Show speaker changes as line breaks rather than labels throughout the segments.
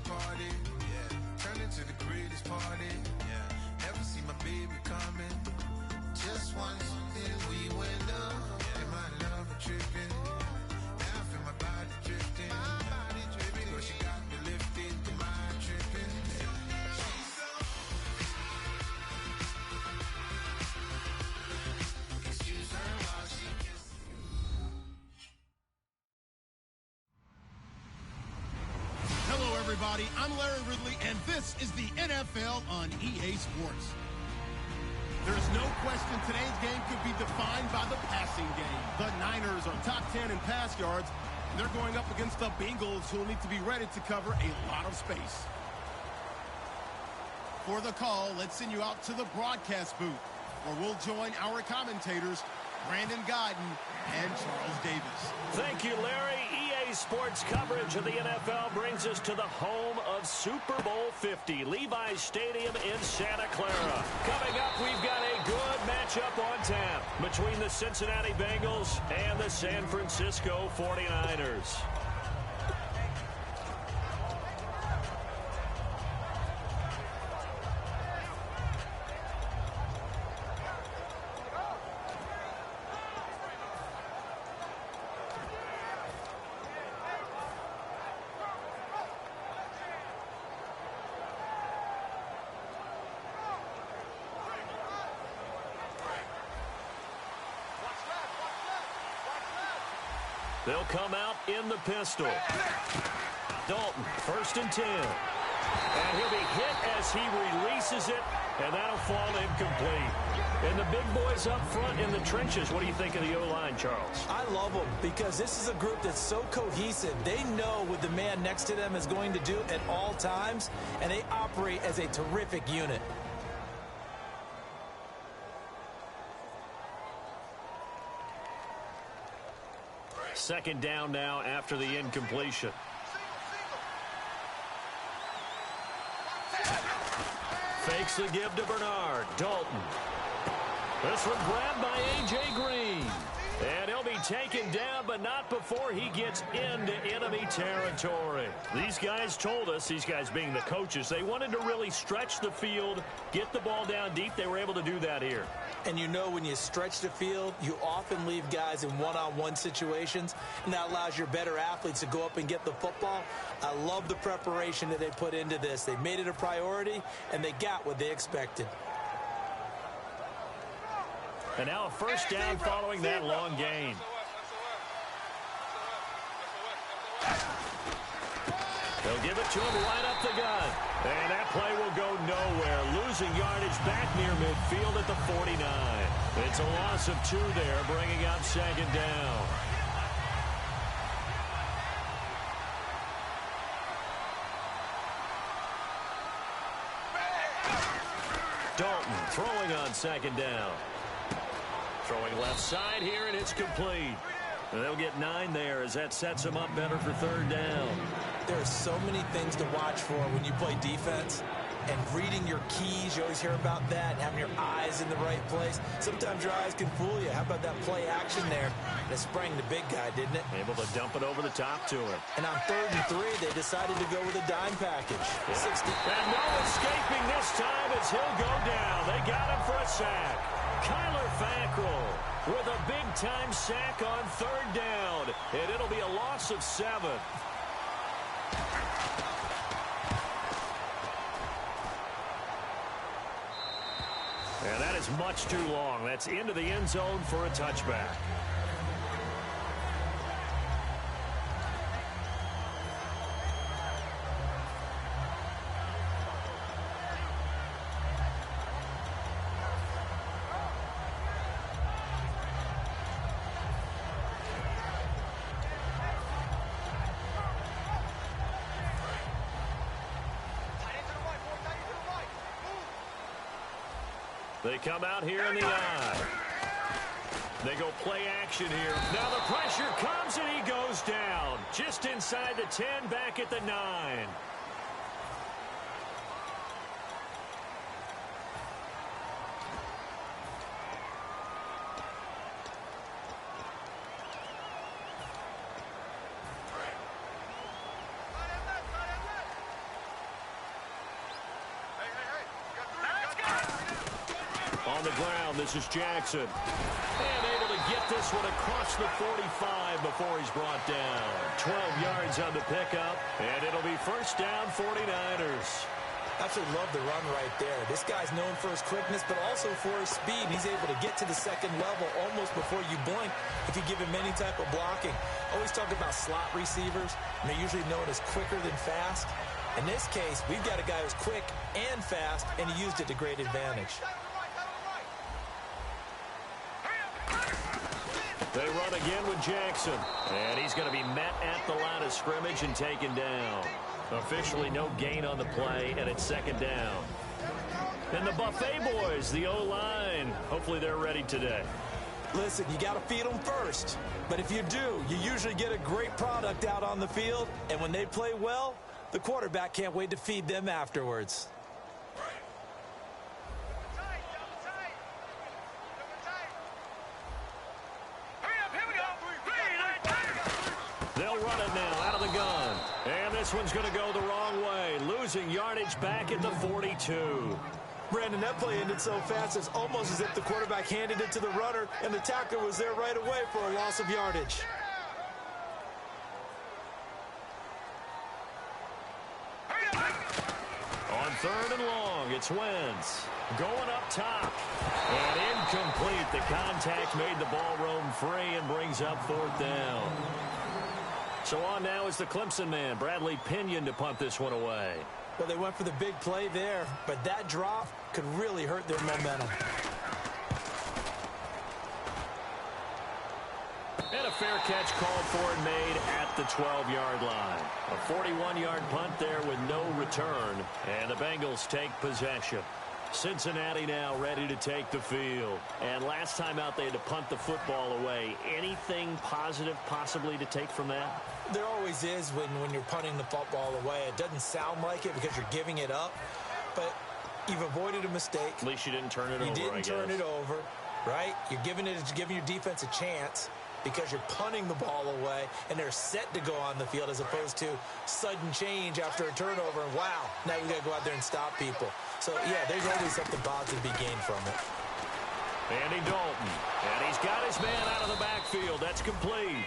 party. Yeah. Turn into the greatest party. Yeah. Never see my baby coming. Just once, then we went up. Yeah. And my love tripping. Now I feel my body drifting. Baby girl, she got me lifted. The mind tripping. She's so. Excuse her while she kisses.
Hello, everybody. I'm Larry Ridley, and this is the NFL on EA Sports. There's no question today's game could be defined by the passing game. The Niners are top 10 in pass yards. They're going up against the Bengals, who will need to be ready to cover a lot of space. For the call, let's send you out to the broadcast booth, where we'll join our commentators, Brandon Godden and Charles Davis.
Thank you, Larry. EA Sports coverage of the NFL brings us to the home of Super Bowl 50, Levi's Stadium in Santa Clara. Coming up, we've got a good matchup on tap between the Cincinnati Bengals and the San Francisco 49ers. They'll come out in the pistol. Dalton, 1st and 10. And he'll be hit as he releases it, and that'll fall incomplete. And the big boys up front in the trenches, what do you think of the O-line, Charles?
I love them because this is a group that's so cohesive. They know what the man next to them is going to do at all times, and they operate as a terrific unit.
Second down now after the incompletion. Fakes the give to Bernard. Dalton. This one grabbed by A.J. Green. And he'll be taken down, but not before he gets into enemy territory. These guys told us, these guys being the coaches, they wanted to really stretch the field, get the ball down deep. They were able to do that here.
And you know when you stretch the field, you often leave guys in one-on-one situations, and that allows your better athletes to go up and get the football. I love the preparation that they put into this. They made it a priority, and they got what they expected.
And now a first down following that long gain. They'll give it to him right up the gut. And that play will go nowhere. Losing yardage back near midfield at the 49. It's a loss of 2 there, bringing up second down. Dalton throwing on second down. Throwing left side here, and it's complete. And they'll get 9 there as that sets them up better for third down.
There are so many things to watch for when you play defense. And reading your keys, you always hear about that, and having your eyes in the right place. Sometimes your eyes can fool you. How about that play action there? And it sprang the big guy, didn't it?
Able to dump it over the top to him.
And on 3rd and 3, they decided to go with a dime package. 60.
And no escaping this time as he'll go down. They got him for a sack. Kyler Fackrell with a big-time sack on 3rd down. And it'll be a loss of 7. And that is much too long. That's into the end zone for a touchback. They come out here in the eye. They go play action here. Now the pressure comes and he goes down. Just inside the 10, back at the 9. On the ground, this is Jackson. And able to get this one across the 45 before he's brought down. 12 yards on the pickup, and it'll be first down 49ers.
Absolutely love the run right there. This guy's known for his quickness, but also for his speed. He's able to get to the second level almost before you blink if you give him any type of blocking. Always talk about slot receivers, and they're usually known as quicker than fast. In this case, we've got a guy who's quick and fast, and he used it to great advantage.
They run again with Jackson, and he's going to be met at the line of scrimmage and taken down. Officially no gain on the play, and it's second down. And the Buffet boys, the O-line, hopefully they're ready today.
Listen, you got to feed them first. But if you do, you usually get a great product out on the field. And when they play well, the quarterback can't wait to feed them afterwards.
They'll run it now out of the gun. And this one's going to go the wrong way. Losing yardage back at the 42.
Brandon, that play ended so fast, it's almost as if the quarterback handed it to the runner, and the tackler was there right away for a loss of yardage.
On third and long, it's Wentz. Going up top. And incomplete. The contact made the ball roam free and brings up fourth down. So on now is the Clemson man, Bradley Pinion, to punt this one away.
Well, they went for the big play there, but that drop could really hurt their momentum.
And a fair catch called for and made at the 12-yard line. A 41-yard punt there with no return, and the Bengals take possession. Cincinnati now ready to take the field. And last time out, they had to punt the football away. Anything positive possibly to take from that?
There always is when you're punting the football away. It doesn't sound like it because you're giving it up, but you've avoided a mistake.
At least you didn't turn it over,
You didn't turn it over, right? You're giving your defense a chance because you're punting the ball away, and they're set to go on the field as opposed to sudden change after a turnover, and wow, now we got to go out there and stop people. So, yeah, there's always something positive to be gained from it.
Andy Dalton, and he's got his man out of the backfield. That's complete.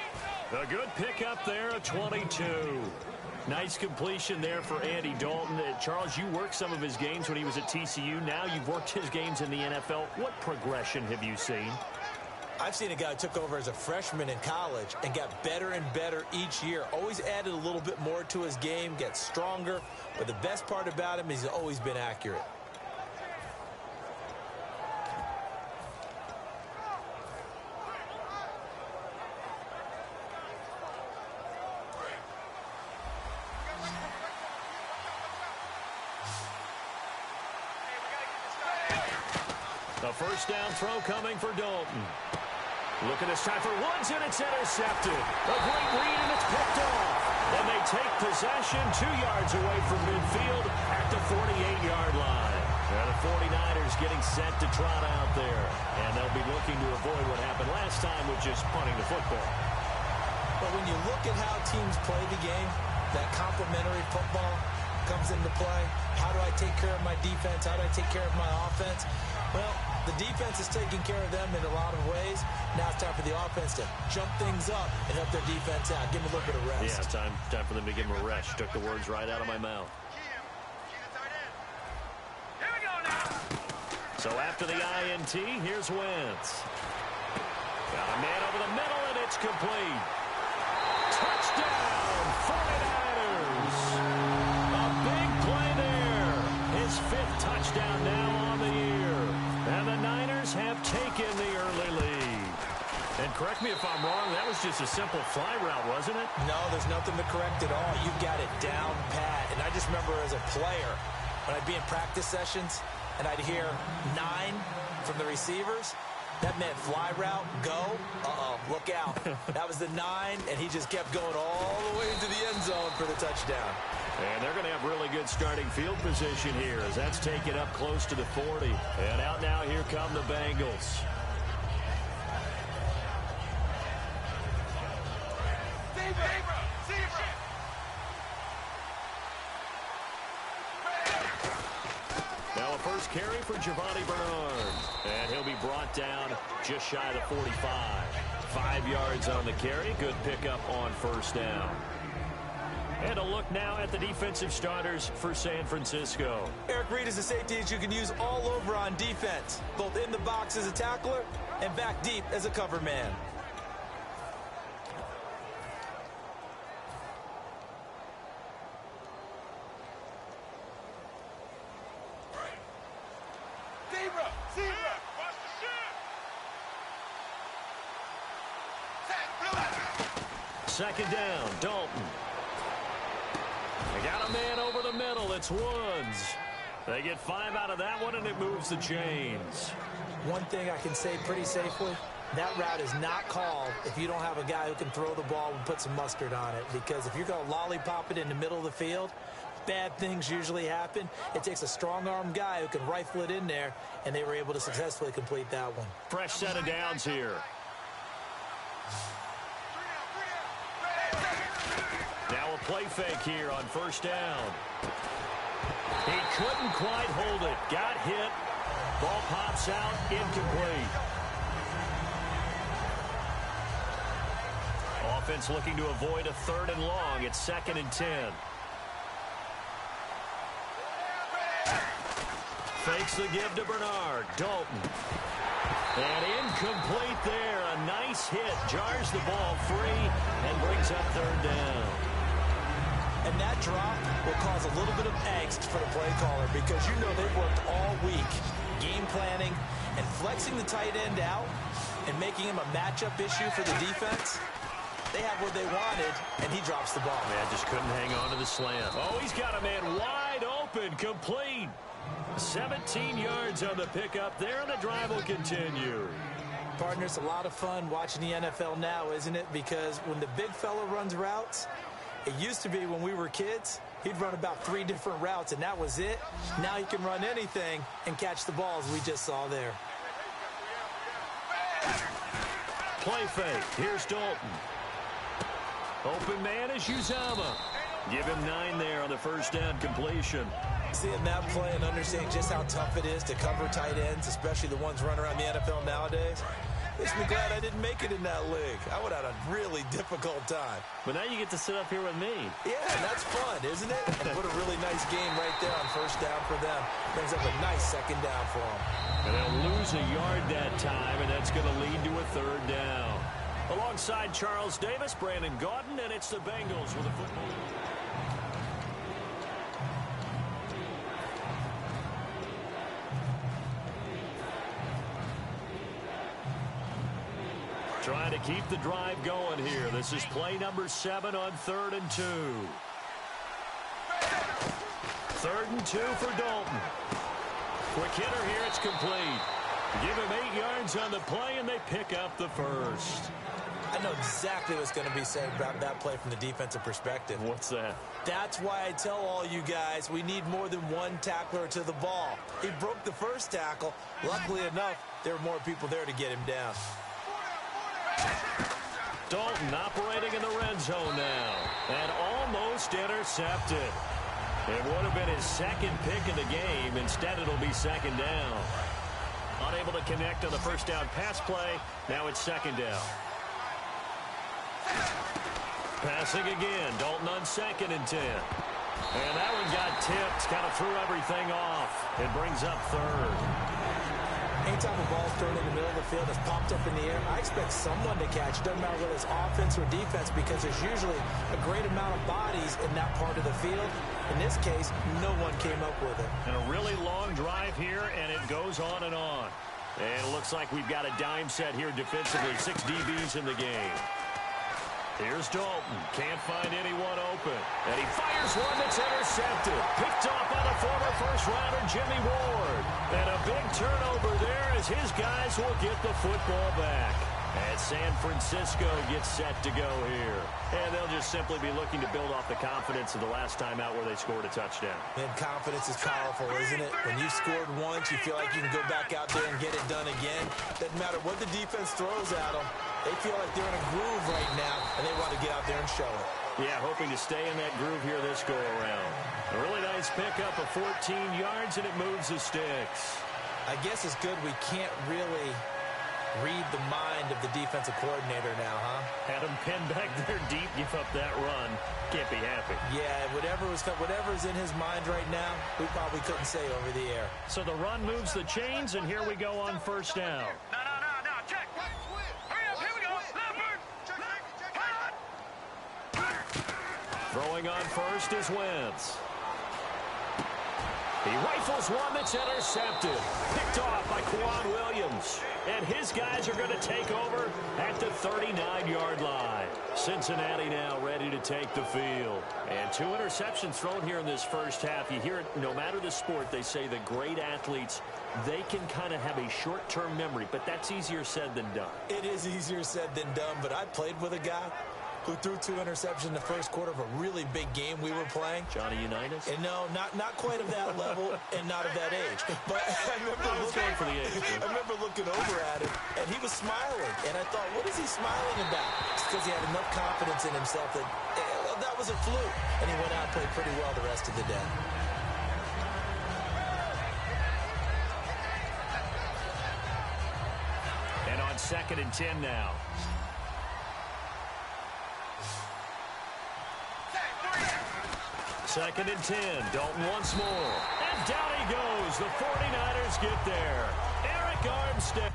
A good pickup there at 22. Nice completion there for Andy Dalton. Charles, you worked some of his games when he was at TCU. Now you've worked his games in the NFL. What progression have you seen?
I've seen a guy who took over as a freshman in college and got better and better each year. Always added a little bit more to his game, gets stronger. But the best part about him is he's always been accurate.
The first down throw coming for Dalton. Look at this time for Woods, and it's intercepted. A great read, and it's picked off. And they take possession 2 yards away from midfield at the 48-yard line. And the 49ers getting set to trot out there. And they'll be looking to avoid what happened last time with just punting the football.
But when you look at how teams play the game, that complementary football comes into play. How do I take care of my defense? How do I take care of my offense? Well, the defense is taking care of them in a lot of ways. Now it's time for the offense to jump things up and help their defense out. Give them a little bit of rest.
Yeah, time for them to give them a rest. Took the words right out of my mouth. So after the INT, here's Wentz. Got a man over the middle, and it's complete. Touchdown, 49ers. A big play there. His 5th touchdown now on the year. And the Niners have taken the early lead. And correct me if I'm wrong, that was just a simple fly route, wasn't it?
No, there's nothing to correct at all. You got it down pat. And I just remember as a player, when I'd be in practice sessions and I'd hear 9 from the receivers, that meant fly route, go, look out. That was the 9, and he just kept going all the way into the end zone for the touchdown.
And they're going to have really good starting field position here as that's taken up close to the 40. And out now, here come the Bengals. Now a first carry for Giovanni Bernard. And he'll be brought down just shy of the 45. 5 yards on the carry. Good pickup on first down. And a look now at the defensive starters for San Francisco.
Eric Reid is a safety that you can use all over on defense, both in the box as a tackler and back deep as a cover man.
Second down, Dalton. They got a man over the middle. It's Woods. They get 5 out of that one, and it moves the chains.
One thing I can say pretty safely, that route is not called if you don't have a guy who can throw the ball and put some mustard on it. Because if you're going to lollipop it in the middle of the field, bad things usually happen. It takes a strong-arm guy who can rifle it in there, and they were able to successfully complete that one.
Fresh set of downs here. Now a play fake here on first down. He couldn't quite hold it. Got hit. Ball pops out. Incomplete. Offense looking to avoid a 3rd and long. It's 2nd and 10. Fakes the give to Bernard. Dalton. And incomplete there. A nice hit. Jars the ball free and brings up 3rd down.
And that drop will cause a little bit of angst for the play caller because you know they've worked all week game planning and flexing the tight end out and making him a matchup issue for the defense. They have what they wanted, and he drops the ball.
Yeah, just couldn't hang on to the slant. Oh, he's got a man wide open, complete. 17 yards on the pickup there, and the drive will continue.
Partner, it's a lot of fun watching the NFL now, isn't it? Because when the big fella runs routes, it used to be when we were kids, he'd run about 3 different routes, and that was it. Now he can run anything and catch the balls we just saw there.
Play fake. Here's Dalton. Open man is Uzama. Give him 9 there on the first down completion.
Seeing that play and understanding just how tough it is to cover tight ends, especially the ones running around the NFL nowadays, makes me glad I didn't make it in that league. I would have had a really difficult time.
But now you get to sit up here with me.
Yeah, that's fun, isn't it? And put a really nice game right there on first down for them. Brings up a nice 2nd down for them.
And they'll lose a yard that time, and that's going to lead to a 3rd down. Alongside Charles Davis, Brandon Gaudin, and it's the Bengals with a football. Trying to keep the drive going here. This is play number 7 on 3rd and 2. 3rd and 2 for Dalton. Quick hitter here. It's complete. Give him 8 yards on the play, and they pick up the first.
I know exactly what's going to be said about that play from the defensive perspective.
What's that?
That's why I tell all you guys we need more than one tackler to the ball. He broke the first tackle. Luckily enough, there were more people there to get him down.
Dalton operating in the red zone now. And almost intercepted. It would have been his 2nd pick of the game. Instead, it'll be 2nd down. Unable to connect on the first down pass play. Now it's 2nd down. Passing again. Dalton on 2nd and 10. And that one got tipped. Kind of threw everything off. It brings up 3rd.
Anytime a ball's thrown in the middle of the field that's popped up in the air, I expect someone to catch. It doesn't matter whether it's offense or defense because there's usually a great amount of bodies in that part of the field. In this case, no one came up with it.
And a really long drive here, and it goes on and on. And it looks like we've got a dime set here defensively. 6 DBs in the game. Here's Dalton. Can't find anyone open. And he fires one that's intercepted. Picked off by the former first-rounder Jimmy Ward. And a big turnover there as his guys will get the football back. And San Francisco gets set to go here. And they'll just simply be looking to build off the confidence of the last time out where they scored a touchdown.
And confidence is powerful, isn't it? When you scored once, you feel like you can go back out there and get it done again. Doesn't matter what the defense throws at them. They feel like they're in a groove right now, and they want to get out there and show it.
Yeah, hoping to stay in that groove here this go-around. A really nice pickup of 14 yards, and it moves the sticks.
I guess it's good we can't really read the mind of the defensive coordinator now, huh?
Had him pinned back there deep, give up that run. Can't be happy.
Yeah, whatever's in his mind right now, we probably couldn't say over the air.
So the run moves the chains, and here we go on first down.
No, check. Hurry up, here we go.
Throwing on first is Wentz. He rifles one that's intercepted. Picked off by Quan Williams. And his guys are going to take over at the 39-yard line. Cincinnati now ready to take the field. And 2 interceptions thrown here in this first half. You hear it, no matter the sport, they say the great athletes, they can kind of have a short-term memory, but that's easier said than done.
It is easier said than done, but I played with a guy who threw 2 interceptions in the first quarter of a really big game we were playing.
Johnny Unitas?
And no, not quite of that level and not of that age. But I remember looking over at him, and he was smiling. And I thought, what is he smiling about? It's because he had enough confidence in himself that that was a fluke. And he went out and played pretty well the rest of the day.
And on 2nd and 10 now. Second and 10. Dalton once more. And down he goes. The 49ers get there. Eric Armstead.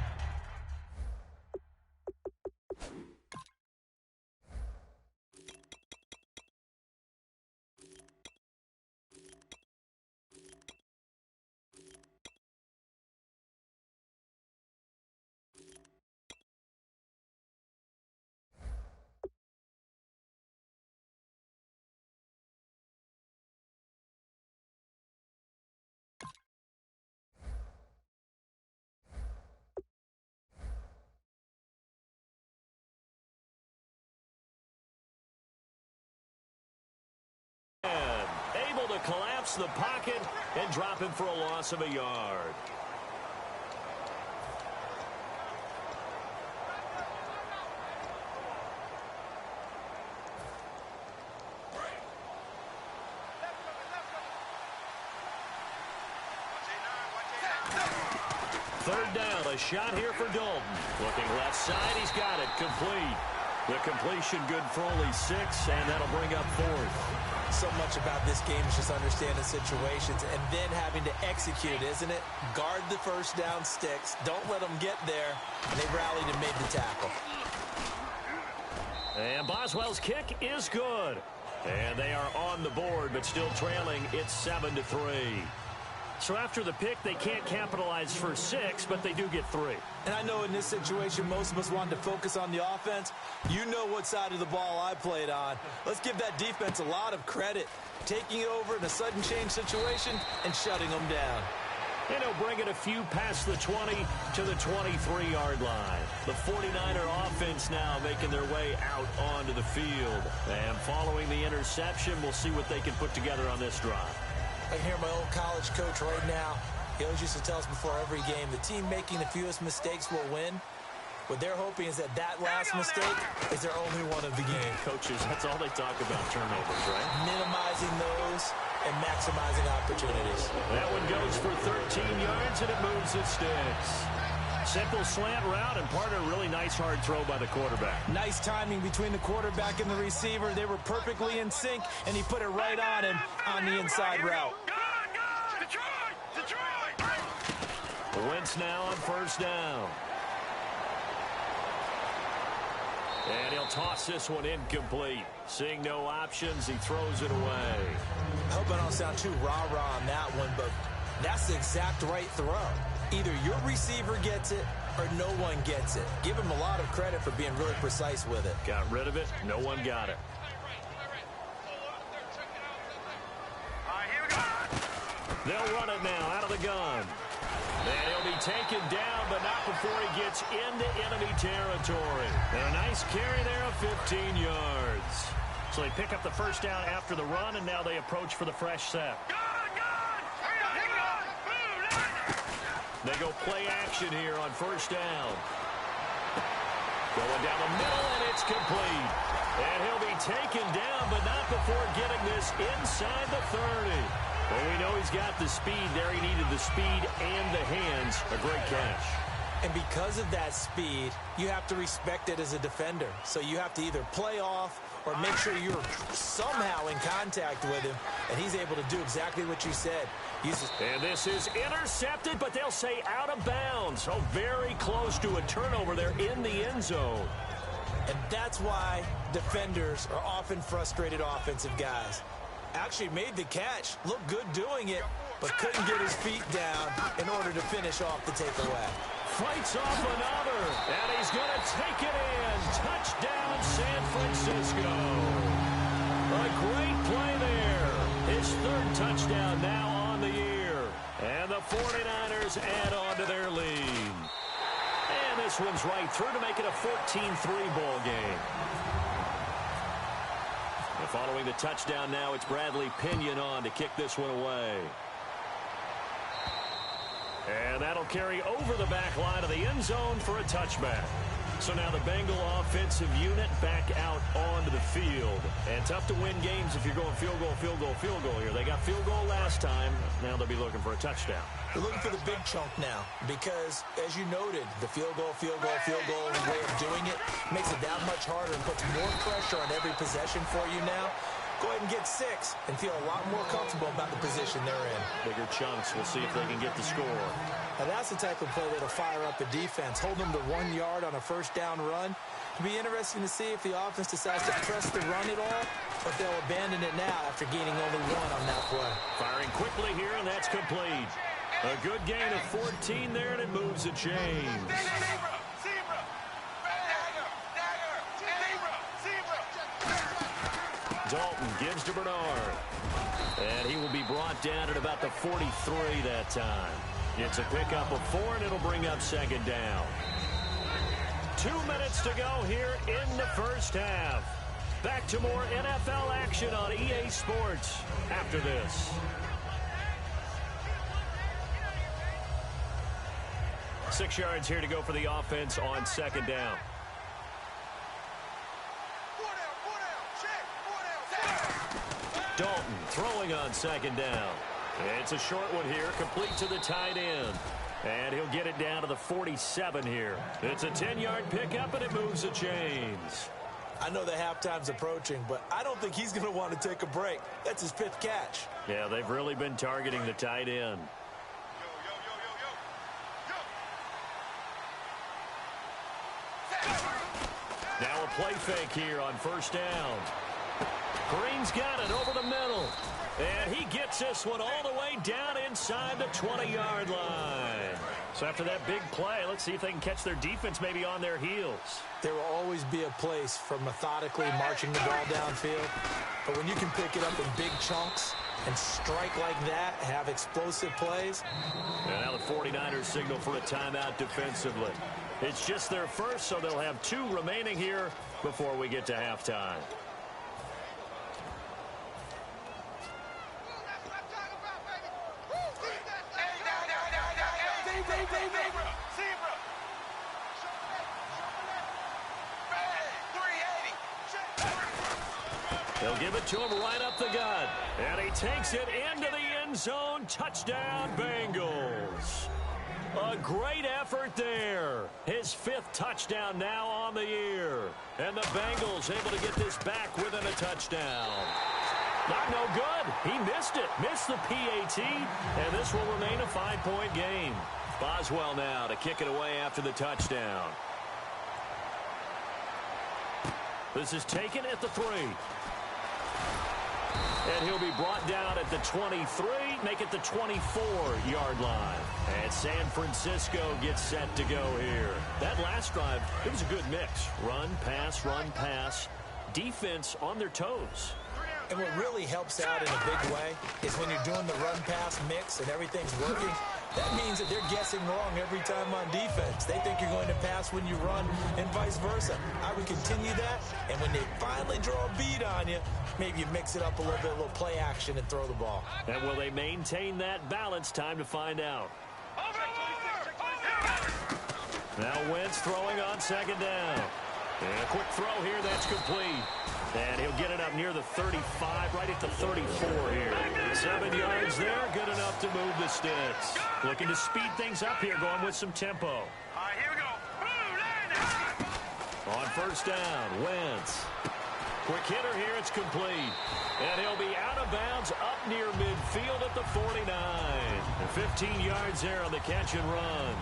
Able to collapse the pocket and drop him for a loss of a yard. Third down, a shot here for Dalton. Looking left side, he's got it, complete. The completion good for only 6, and that'll bring up 4th.
So much about this game is just understanding situations and then having to execute, isn't it? Guard the first down sticks. Don't let them get there. And they rallied and made the tackle.
And Boswell's kick is good. And they are on the board, but still trailing. It's 7-3. So after the pick, they can't capitalize for 6, but they do get 3.
And I know in this situation, most of us wanted to focus on the offense. You know what side of the ball I played on. Let's give that defense a lot of credit. Taking it over in a sudden change situation and shutting them down.
And he'll bring it a few past the 20 to the 23-yard line. The 49er offense now making their way out onto the field. And following the interception, we'll see what they can put together on this drive.
I can hear my old college coach right now. He always used to tell us before every game, the team making the fewest mistakes will win. What they're hoping is that last mistake is their only one of the game.
Coaches, that's all they talk about, turnovers, right?
Minimizing those and maximizing opportunities.
That one goes for 13 yards, and it moves the sticks. Simple slant route and part of a really nice hard throw by the quarterback.
Nice timing between the quarterback and the receiver. They were perfectly in sync, and he put it right on him on the inside route.
Wentz now on first down. And he'll toss this one incomplete. Seeing no options, he throws it away.
I hope I don't sound too rah-rah on that one, but that's the exact right throw. Either your receiver gets it or no one gets it. Give him a lot of credit for being really precise with it.
Got rid of it. No one got it. They'll run it now out of the gun. And he'll be taken down, but not before he gets into enemy territory. And a nice carry there of 15 yards. So they pick up the first down after the run, and now they approach for the fresh set. They go play action here on first down. Going down the middle, and it's complete. And he'll be taken down, but not before getting this inside the 30. Well, we know he's got the speed there. He needed the speed and the hands. A great catch.
And because of that speed, you have to respect it as a defender. So you have to either play off or make sure you're somehow in contact with him, and he's able to do exactly what you said.
And this is intercepted, but they'll say out of bounds. So very close to a turnover there in the end zone.
And that's why defenders are often frustrated offensive guys. Actually made the catch, looked good doing it, but couldn't get his feet down in order to finish off the takeaway.
Fights off another, and he's going to take it in. Touchdown, San Francisco. A great play there. His third touchdown now on the year. And the 49ers add on to their lead. And this one's right through to make it a 14-3 ball game. And following the touchdown now, it's Bradley Pinion on to kick this one away. And that'll carry over the back line of the end zone for a touchback. So now the Bengal offensive unit back out onto the field. And tough to win games if you're going field goal, field goal, field goal here. They got field goal last time. Now they'll be looking for a touchdown.
They're looking for the big chunk now because, as you noted, the field goal way of doing it makes it that much harder and puts more pressure on every possession for you now. Go ahead and get 6 and feel a lot more comfortable about the position they're in.
Bigger chunks. We'll see if they can get the score.
Now that's the type of play that'll fire up a defense. Hold them to 1 yard on a first down run. It'll be interesting to see if the offense decides to press the run at all, but they'll abandon it now after gaining only 1 on that play.
Firing quickly here, and that's complete. A good gain of 14 there, and it moves the chains. Dalton gives to Bernard. And he will be brought down at about the 43 that time. It's a pickup of 4, and it'll bring up second down. 2 minutes to go here in the first half. Back to more NFL action on EA Sports after this. Six yards here to go for the offense on second down. Dalton throwing on second down. It's a short one here, complete to the tight end. And he'll get it down to the 47 here. It's a 10-yard pickup, and it moves the chains.
I know the halftime's approaching, but I don't think he's going to want to take a break. That's his 5th catch.
Yeah, they've really been targeting the tight end. Now a play fake here on first down. Green's got it over the middle. And he gets this one all the way down inside the 20-yard line. So after that big play, let's see if they can catch their defense maybe on their heels.
There will always be a place for methodically marching the ball downfield. But when you can pick it up in big chunks and strike like that, have explosive plays.
And now the 49ers signal for a timeout defensively. It's just their first, so they'll have 2 remaining here before we get to halftime. They'll give it to him right up the gut. And he takes it into the end zone. Touchdown, Bengals. A great effort there. His 5th touchdown now on the year. And the Bengals able to get this back within a touchdown. Not no good. He missed it. Missed the PAT. And this will remain a 5-point game. Boswell now to kick it away after the touchdown. This is taken at the 3. And he'll be brought down at the 23, make it the 24-yard line. And San Francisco gets set to go here. That last drive, it was a good mix. Run, pass, defense on their toes.
And what really helps out in a big way is when you're doing the run-pass mix and everything's working, that means that they're guessing wrong every time on defense. They think you're going to pass when you run and vice versa. I would continue that, and when they finally draw a beat on you, maybe you mix it up a little bit, a little play action and throw the ball.
And will they maintain that balance? Time to find out.
Over!
Now Wentz throwing on second down. And a quick throw here, that's complete. And he'll get it up near the 35, right at the 34 here. 7 yards there, good enough to move the sticks. Looking to speed things up here, going with some tempo.
All right, here we go.
On first down, Wentz. Quick hitter here, it's complete. And he'll be out of bounds up near midfield at the 49. And 15 yards there on the catch and run.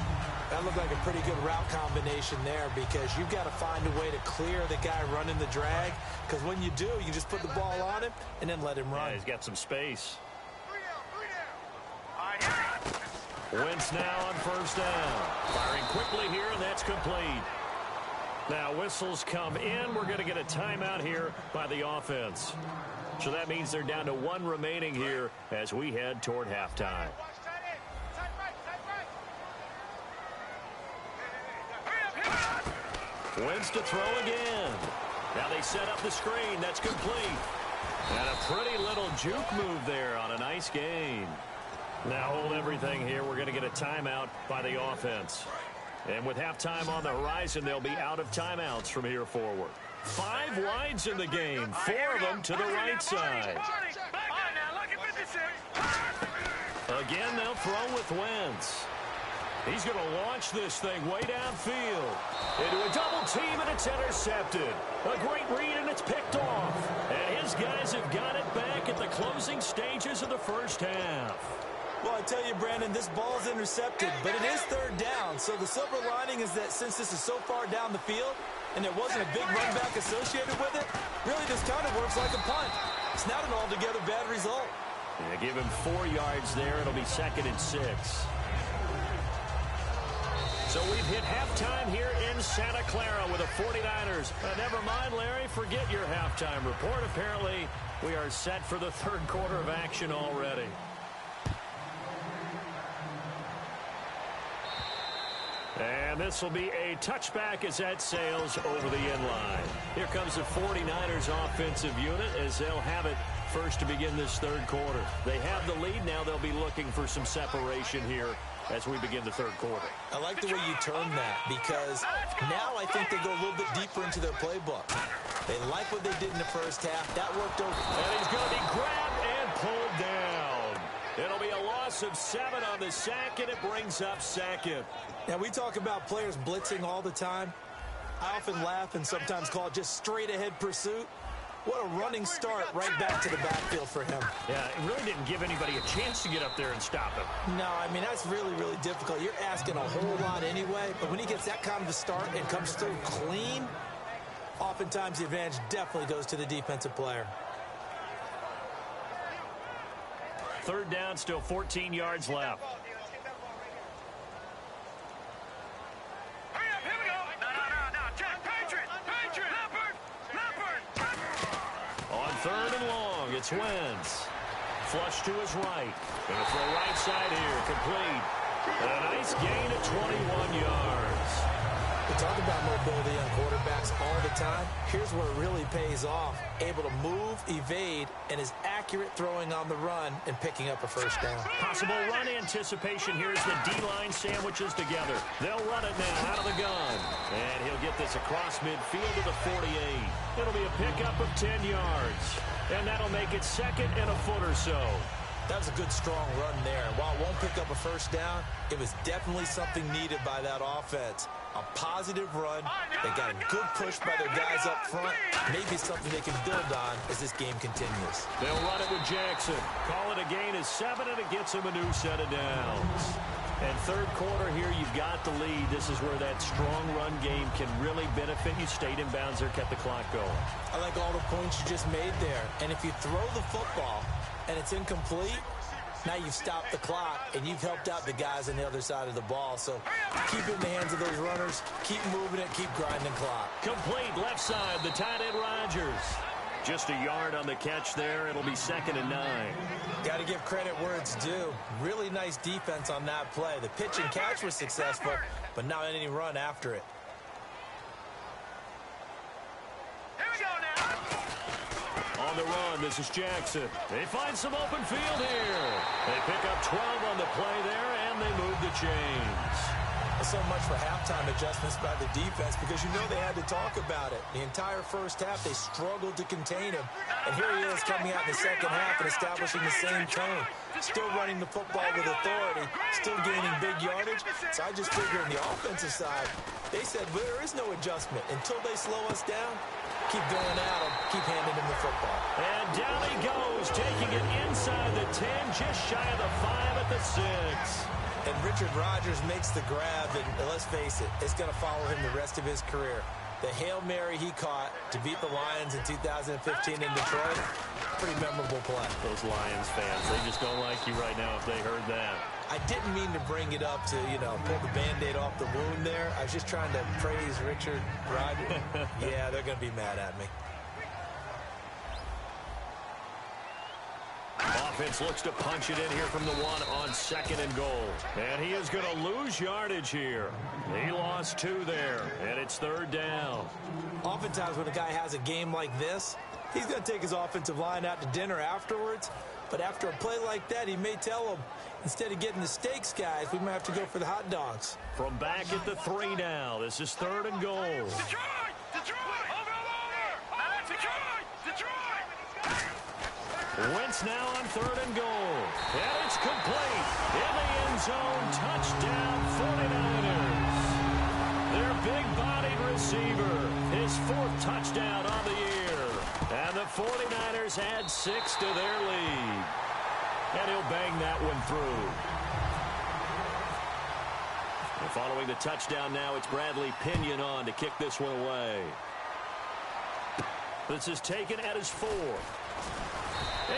That looked like a pretty good route combination there because you've got to find a way to clear the guy running the drag, because when you do, you just put the ball on him and then let him run.
Yeah, he's got some space.
3 down. All right, here.
Wentz now on first down. Firing quickly here, and that's complete. Now whistles come in. We're going to get a timeout here by the offense. So that means they're down to 1 remaining here as we head toward halftime. Wentz to throw again. Now they set up the screen. That's complete. And a pretty little juke move there on a nice gain. Now hold everything here. We're going to get a timeout by the offense. And with halftime on the horizon, they'll be out of timeouts from here forward. 5 wides in the game. 4 of them to the right side. Again, they'll throw with Wentz. He's going to launch this thing way downfield. Into a double team, and it's intercepted. A great read, and it's picked off. And his guys have got it back at the closing stages of the first half.
Well, I tell you, Brandon, this ball is intercepted, but it is third down. So the silver lining is that since this is so far down the field and there wasn't a big run back associated with it, really this kind of works like a punt. It's not an altogether bad result.
Yeah, give him 4 yards there. It'll be 2nd and 6. So we've hit halftime here in Santa Clara with the 49ers. Never mind, Larry, forget your halftime report. Apparently, we are set for the third quarter of action already. And this will be a touchback as that sails over the end line. Here comes the 49ers offensive unit as they'll have it first to begin this third quarter. They have the lead. Now they'll be looking for some separation here as we begin the third quarter.
I like the way you term that because now I think they go a little bit deeper into their playbook. They like what they did in the first half. That worked over.
And he's going to be grabbed and pulled down. It'll be a loss of 7 on the sack, and it brings up 2nd.
Now, we talk about players blitzing all the time. I often laugh and sometimes call it just straight-ahead pursuit. What a running start right back to the backfield for him.
Yeah, it really didn't give anybody a chance to get up there and stop him.
No, I mean, that's really, really difficult. You're asking a whole lot anyway, but when he gets that kind of a start and comes through clean, oftentimes the advantage definitely goes to the defensive player.
Third down, still 14 yards left. Third and long, it's Wentz. Flush to his right. Going to throw right side here, complete. And a nice gain of 21 yards.
We talk about mobility on quarterbacks all the time. Here's where it really pays off. Able to move, evade, and is accurate throwing on the run and picking up a first down.
Possible run anticipation here as the D-line sandwiches together. They'll run it now out of the gun. And he'll get this across midfield to the 48. It'll be a pickup of 10 yards. And that'll make it 2nd and a foot or so.
That was a good, strong run there. While it won't pick up a first down, it was definitely something needed by that offense. A positive run. They got a good push by their guys up front. Maybe something they can build on as this game continues.
They'll run it with Jackson. Call it a gain of 7, and it gets him a new set of downs. And third quarter here, you've got the lead. This is where that strong run game can really benefit you. Stayed in bounds there, kept the clock going.
I like all the points you just made there. And if you throw the football and it's incomplete, now you've stopped the clock and you've helped out the guys on the other side of the ball. So keep it in the hands of those runners. Keep moving it. Keep grinding clock.
Complete left side, the tight end Rodgers. Just a yard on the catch there. It'll be 2nd and 9.
Got to give credit where it's due. Really nice defense on that play. The pitch and catch was successful, but not any run after it.
Here we go now.
On the run, this is Jackson. They find some open field here. They pick up 12 on the play there, and they move the chains.
So much for halftime adjustments by the defense, because you know they had to talk about it. The entire first half, they struggled to contain him. And here he is coming out in the second half and establishing the same tone. Still running the football with authority, still gaining big yardage. So I just figure on the offensive side, they said, well, there is no adjustment. Until they slow us down, keep going at him, keep handing him the football.
And down he goes, taking it inside the 10, just shy of the 5 at the 6.
And Richard Rodgers makes the grab, and let's face it, it's going to follow him the rest of his career. The Hail Mary he caught to beat the Lions in 2015 in Detroit, pretty memorable play.
Those Lions fans, they just don't like you right now if they heard that.
I didn't mean to bring it up to, pull the Band-Aid off the wound there. I was just trying to praise Richard Rodgers. Yeah, they're going to be mad at me.
Offense looks to punch it in here from the 1 on 2nd and goal. And he is going to lose yardage here. He lost 2 there, and it's 3rd down.
Oftentimes when a guy has a game like this, he's going to take his offensive line out to dinner afterwards. But after a play like that, he may tell them, instead of getting the steaks, guys, we might have to go for the hot dogs.
From back at the 3 now, this is 3rd and goal.
Detroit! Detroit! Over! Detroit! Detroit!
Wentz now on 3rd and goal. And it's complete. In the end zone, touchdown 49ers. Their big-bodied receiver, his 4th touchdown on the year. And the 49ers add 6 to their lead. And he'll bang that one through. And following the touchdown now, it's Bradley Pinion on to kick this one away. This is taken at his 4.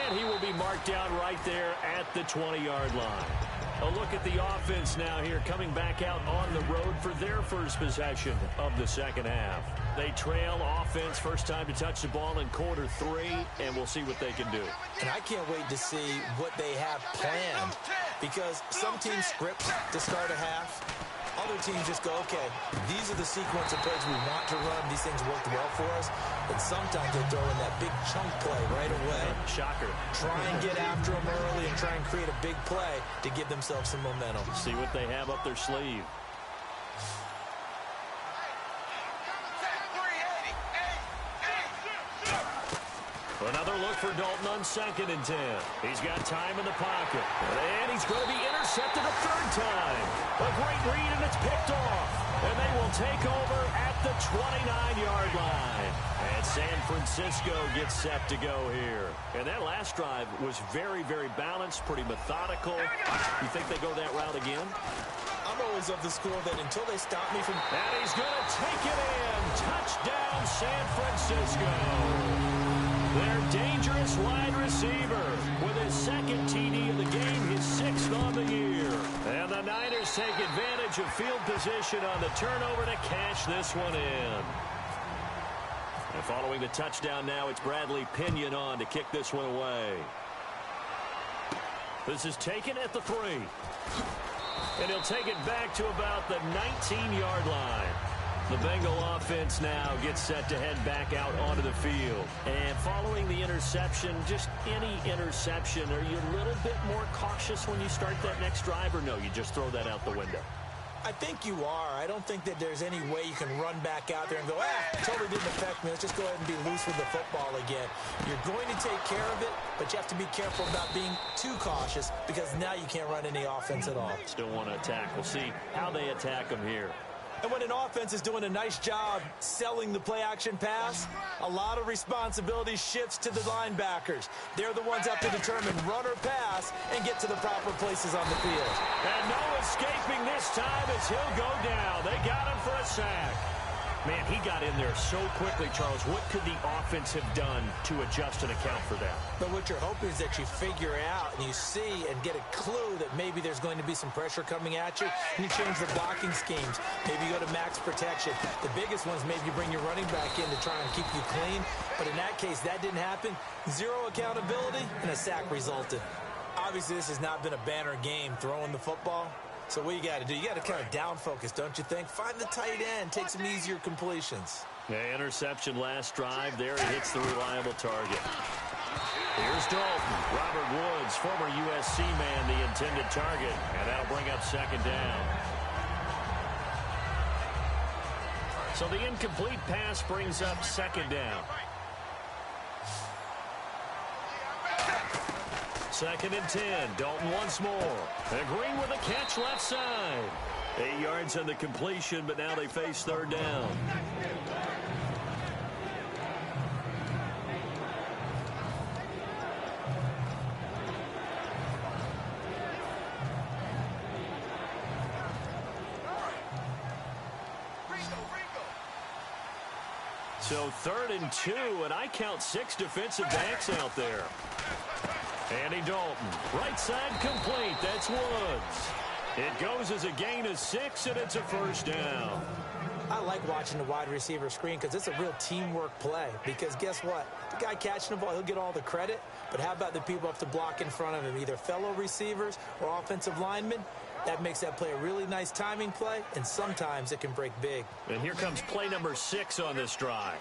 And he will be marked down right there at the 20-yard line. A look at the offense now here, coming back out on the road for their first possession of the second half. They trail offense, first time to touch the ball in quarter 3, and we'll see what they can do.
And I can't wait to see what they have planned, because some teams script to start a half. Other teams just go, okay, these are the sequence of plays we want to run. These things worked well for us. And sometimes they throw in that big chunk play right away.
Shocker.
Try and get after them early and try and create a big play to give themselves some momentum.
See what they have up their sleeve. Another look for Dalton on 2nd and 10. He's got time in the pocket. And he's going to be intercepted a 3rd time. A great read, and it's picked off. And they will take over at the 29-yard line. And San Francisco gets set to go here. And that last drive was very, very balanced, pretty methodical. You think they go that route again?
I'm always of the school that until they stop me from...
And he's going to take it in. Touchdown, San Francisco. Their dangerous wide receiver with his 2nd TD of the game, his 6th on the year. And the Niners take advantage of field position on the turnover to cash this one in. And following the touchdown now, it's Bradley Pinion on to kick this one away. This is taken at the 3. And he'll take it back to about the 19-yard line. The Bengal offense now gets set to head back out onto the field. And following the interception, just any interception, are you a little bit more cautious when you start that next drive, or no, you just throw that out the window?
I think you are. I don't think that there's any way you can run back out there and go, totally didn't affect me. Let's just go ahead and be loose with the football again. You're going to take care of it, but you have to be careful about being too cautious, because now you can't run any offense at all.
Still want to attack. We'll see how they attack them here.
And when an offense is doing a nice job selling the play-action pass, a lot of responsibility shifts to the linebackers. They're the ones that have to determine run or pass and get to the proper places on the field.
And no escaping this time as he'll go down. They got him for a sack. Man, he got in there so quickly, Charles. What could the offense have done to adjust and account for that?
But what you're hoping is that you figure out and you see and get a clue that maybe there's going to be some pressure coming at you, and you change the blocking schemes. Maybe you go to max protection. The biggest ones, maybe you bring your running back in to try and keep you clean. But in that case, that didn't happen. Zero accountability, and a sack resulted. Obviously, this has not been a banner game throwing the football. So what you got to do, you got to kind of down focus, don't you think? Find the tight end, take some easier completions.
Yeah, interception last drive. There he hits the reliable target. Here's Dalton. Robert Woods, former USC man, the intended target. And that'll bring up 2nd down. So the incomplete pass brings up second down. Second and 10. Dalton once more. And Green with a catch left side. 8 yards on the completion, but now they face third down. So 3rd and 2, and I count 6 defensive backs out there. Andy Dalton, right side complete. That's Woods. It goes as a gain of 6, and it's a first down.
I like watching the wide receiver screen because it's a real teamwork play. Because guess what? The guy catching the ball, he'll get all the credit. But how about the people up to block in front of him, either fellow receivers or offensive linemen? That makes that play a really nice timing play, and sometimes it can break big.
And here comes play number 6 on this drive.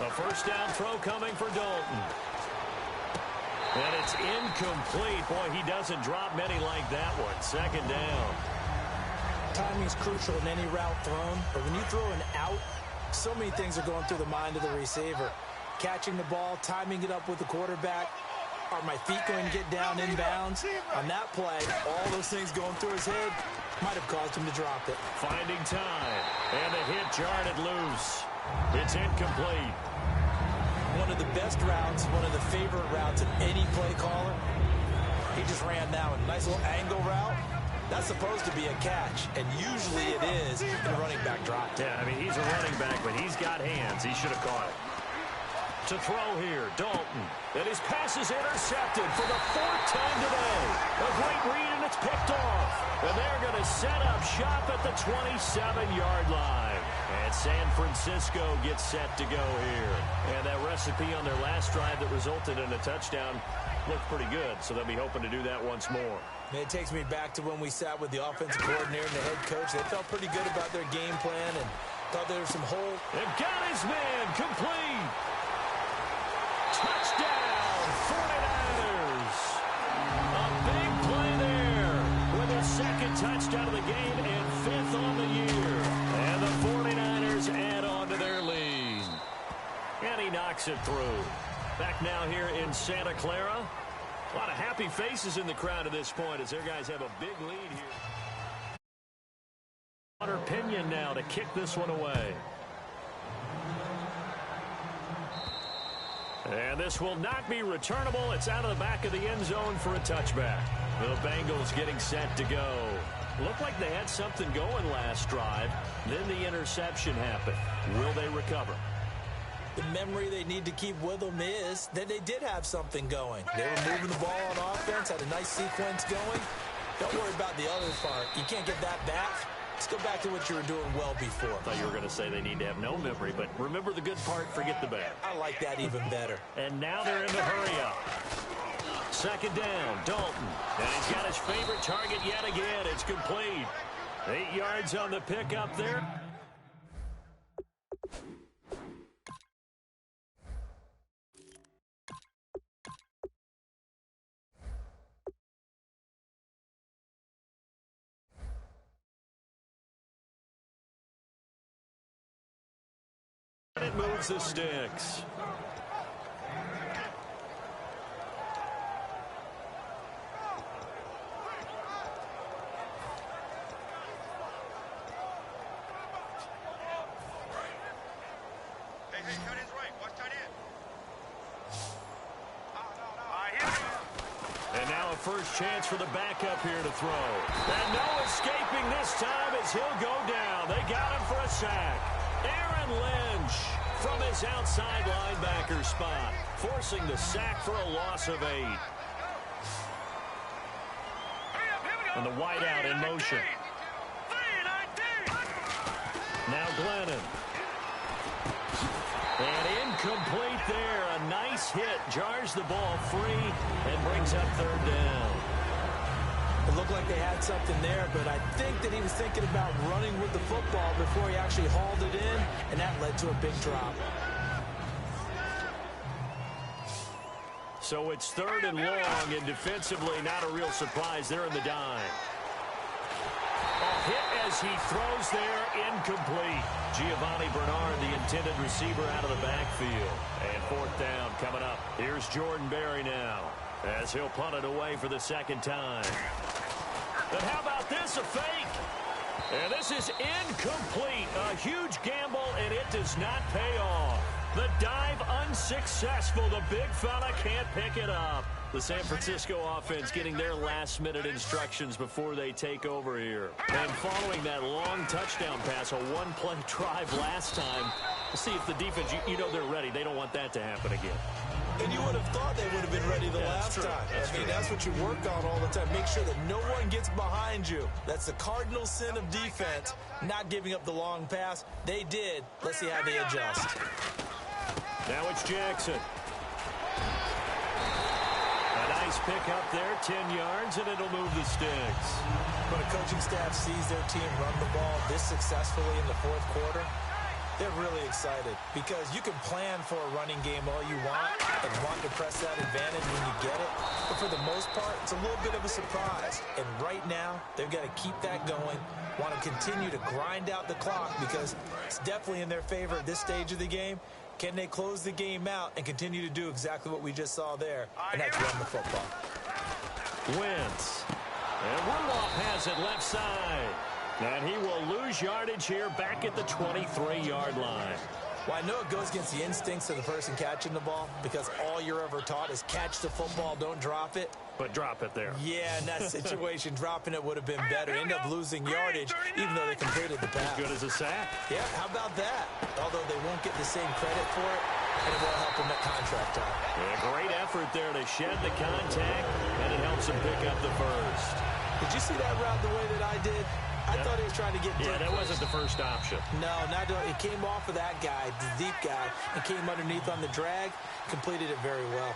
A first down throw coming for Dalton. And it's incomplete. Boy, he doesn't drop many like that one. Second down.
Timing is crucial in any route thrown, but when you throw an out, so many things are going through the mind of the receiver. Catching the ball, timing it up with the quarterback. Are my feet going to get down inbounds? On that play, all those things going through his head might have caused him to drop it.
Finding time. And the hit jarred it loose. It's incomplete.
One of the best routes, one of the favorite routes of any play caller. He just ran now a nice little angle route. That's supposed to be a catch, and usually it is in a running back drop.
Yeah, I mean, he's a running back, but he's got hands. He should have caught it. To throw here, Dalton. And his pass is intercepted for the 4th time today. A great read, and it's picked off. And they're going to set up shop at the 27-yard line. And San Francisco gets set to go here. And that recipe on their last drive that resulted in a touchdown looked pretty good, so they'll be hoping to do that once more.
It takes me back to when we sat with the offensive coordinator and the head coach. They felt pretty good about their game plan and thought there was some hole.
And got his man complete. Touchdown, 49ers. A big play there with a 2nd touchdown of the game and 5th on the year. And the 49ers add on to their lead. And he knocks it through. Back now here in Santa Clara. A lot of happy faces in the crowd at this point as their guys have a big lead here. Hunter Pinion now to kick this one away. And this will not be returnable. It's out of the back of the end zone for a touchback. The Bengals getting set to go. Looked like they had something going last drive. Then the interception happened. Will they recover?
The memory they need to keep with them is that they did have something going. They were moving the ball on offense, had a nice sequence going. Don't worry about the other part. You can't get that back. Let's go back to what you were doing well before.
I thought you were going to say they need to have no memory, but remember the good part, forget the bad.
I like that even better.
And now they're in the hurry up. Second down, Dalton. And he's got his favorite target yet again. It's complete. 8 yards on the pickup there. It moves the sticks.
Hey, cut his right. Watch tight end.
And now a first chance for the backup here to throw. And no escaping this time as he'll go down. They got him for a sack. Aaron Lynch from his outside linebacker spot, forcing the sack for a loss of 8. And the wideout in motion. Now Glennon. And incomplete there. A nice hit. Jars the ball free and brings up third down.
It looked like they had something there, but I think that he was thinking about running with the football before he actually hauled it in, and that led to a big drop.
So it's 3rd and long, and defensively not a real surprise. They're in the dime. Hit as he throws there, incomplete. Giovanni Bernard, the intended receiver, out of the backfield. And 4th down coming up. Here's Jordan Berry now as he'll punt it away for the 2nd time. And how about this, a fake? And this is incomplete. A huge gamble, and it does not pay off. The dive unsuccessful. The big fella can't pick it up. The San Francisco offense getting their last-minute instructions before they take over here. And following that long touchdown pass, a one-play drive last time, to see if the defense, you know they're ready. They don't want that to happen again.
And you would have thought they would have been ready the last time. That's what you work on all the time. Make sure that no one gets behind you. That's the cardinal sin of defense, not giving up the long pass. They did. Let's see how they adjust.
Now it's Jackson. A nice pick up there, 10 yards, and it'll move the sticks.
When a coaching staff sees their team run the ball this successfully in the 4th quarter, they're really excited because you can plan for a running game all you want and want to press that advantage when you get it. But for the most part, it's a little bit of a surprise. And right now, they've got to keep that going, want to continue to grind out the clock because it's definitely in their favor at this stage of the game. Can they close the game out and continue to do exactly what we just saw there, and that's run the football?
Wentz. And Rudolph has it left side. And he will lose yardage here back at the 23-yard line.
Well, I know it goes against the instincts of the person catching the ball because all you're ever taught is catch the football, don't drop it.
But drop it there.
Yeah, in that situation, dropping it would have been better. End up losing yardage, even though they completed the pass.
As good as a sack.
Yeah, how about that? Although they won't get the same credit for it, and it won't help them at contract time.
Yeah, great effort there to shed the contact, and it helps them pick up the first.
Did you see that route the way that I did? I thought he was trying to get deep.
Yeah, that wasn't the first option.
No, it came off of that guy, the deep guy, and came underneath on the drag, completed it very well.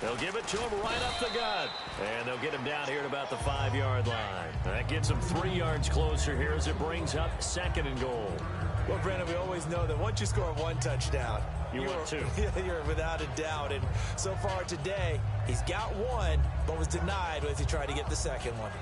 They'll give it to him right up the gut. And they'll get him down here at about the 5-yard line. That gets him 3 yards closer here as it brings up 2nd and goal.
Well, Brandon, we always know that once you score 1 touchdown,
you're two.
You're without a doubt. And so far today, he's got 1, but was denied as he tried to get the 2nd one.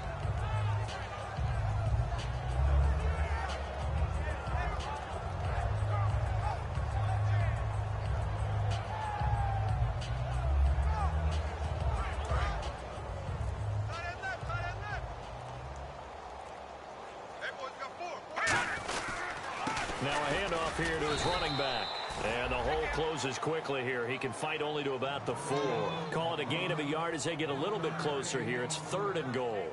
Now a handoff here to his running back. And the hole closes quickly here. He can fight only to about the 4. Call it a gain of a yard as they get a little bit closer here. It's 3rd and goal.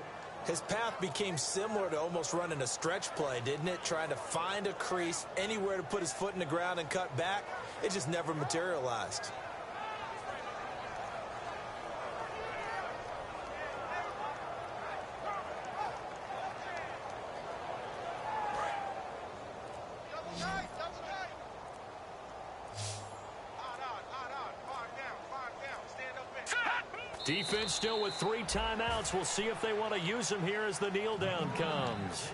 His path became similar to almost running a stretch play, didn't it? Trying to find a crease, anywhere to put his foot in the ground and cut back. It just never materialized.
Defense still with 3 timeouts. We'll see if they want to use them here as the kneel down comes.